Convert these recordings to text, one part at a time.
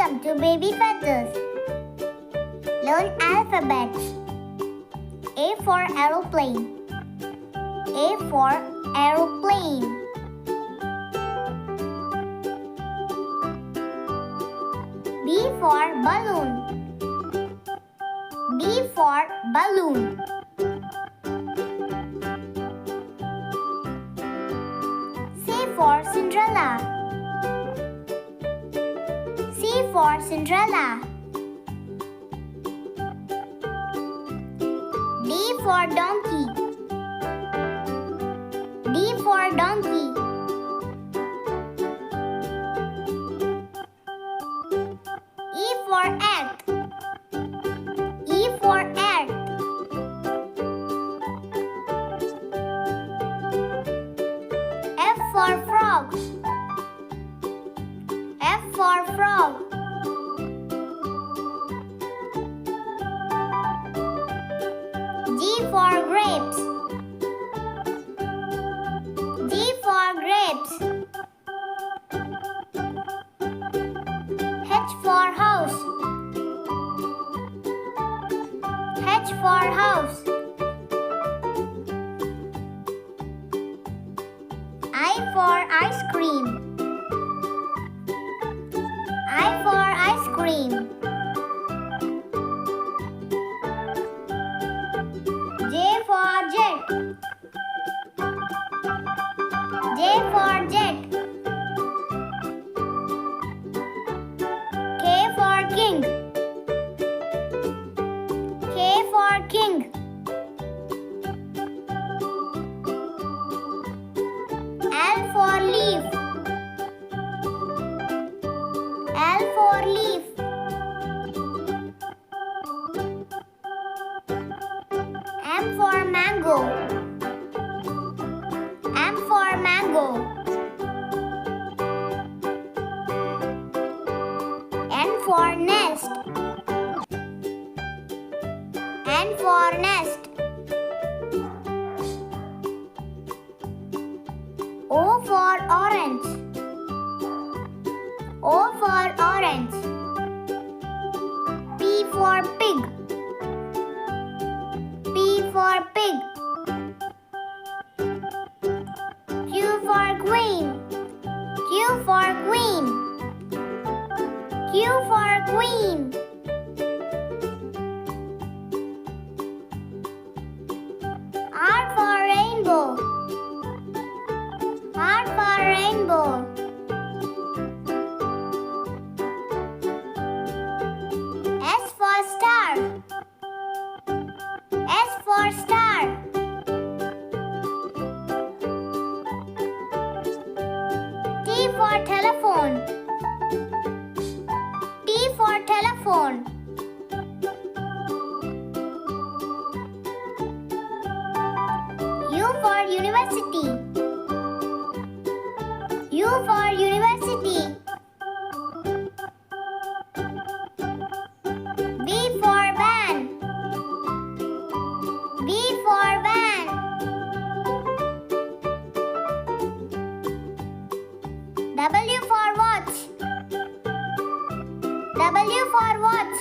Welcome to Baby Feathers. Learn alphabets. A for aeroplane. A for aeroplane. B for balloon. B for balloon. C for Cinderella. C for Cinderella. D for donkey. D for donkey. E for egg. E for egg. F for frog. F for frog. G for grapes. G for grapes. H for house. H for house. I for ice cream. I for ice cream. J for jet. J for jet. K for king. K for king. L for leaf. L for leaf. M for mango. M for mango. N for nest. N for nest. O for orange. O for orange. P for pig. P for pig. Q for queen. Q for queen. Q for queen. R for rainbow. R for rainbow. S for star. S for star. T for telephone. T for telephone. U for university. U for university. V for van. V for van. W for watch. W for watch.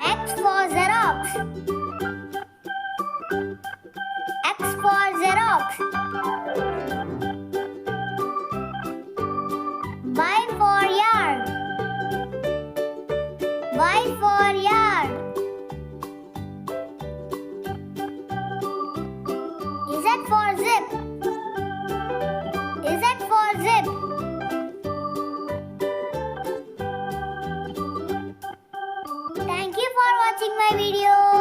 X for Xerox. X for Xerox. Y for yard. Y for yard. Z for zip. Z for zip. Thank you for watching my video.